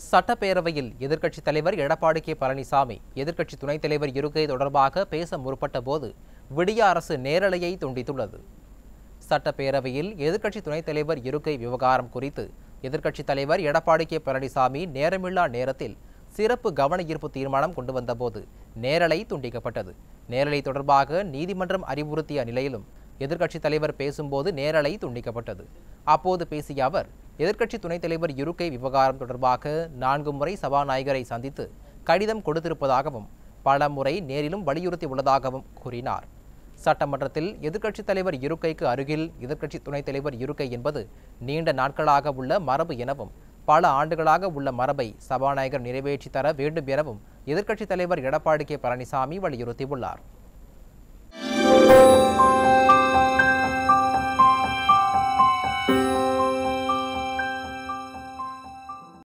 சட்டப்பேரவையில் எதிர்க்கட்சித் தலைவர் எடப்பாடி கே பழனிசாமி எதிர்க்கட்சி துணைத் தலைவர் இருக்கை தொடர்பாக பேச முற்பட்ட போது விடிய அரசு நேரலையை துண்டித்துள்ளது. சட்டப்பேரவையில் எதிர்க்கட்சி துணைத் தலைவர் இருக்கை விவகாரம் குறித்து எதிர்க்கட்சித் தலைவர் எடப்பாடி கே பழனிசாமி நேரமில்லா நேரத்தில் சிறப்பு கவன ஈர்ப்பு தீர்மானம் கொண்டு வந்தபோது நேரலை துண்டிக்கப்பட்டது. நேரலை தொடர்பாக நீதிமன்றம் அறிவுறுத்திய நிலையிலும் எதிர்க்கட்சித் தலைவர் பேசும்போது நேரலை துண்டிக்கப்பட்டது. அப்போது பேசிய அவர், எதிர்க்கட்சி துணைத் தலைவர் இருக்கை விவகாரம் தொடர்பாக 4 முறை சபாநாயகரை சந்தித்து கடிதம் கொடுத்திருப்பதாகவும் பல முறை நேரிலும் வலியுறுத்தி உள்ளதாகவும் கூறினார். சட்டமன்றத்தில் எதிர்க்கட்சித் தலைவர் இருக்கைக்கு அருகில் எதிர்க்கட்சி துணைத் தலைவர் இருக்கை என்பது நீண்ட நாட்களாக உள்ள மரபு எனவும் பல ஆண்டுகளாக உள்ள மரபை சபாநாயகர் நிறைவேற்றி தர வேண்டும் எனவும் எதிர்க்கட்சித் தலைவர் எடப்பாடி கே பழனிசாமி வலியுறுத்தியுள்ளார்.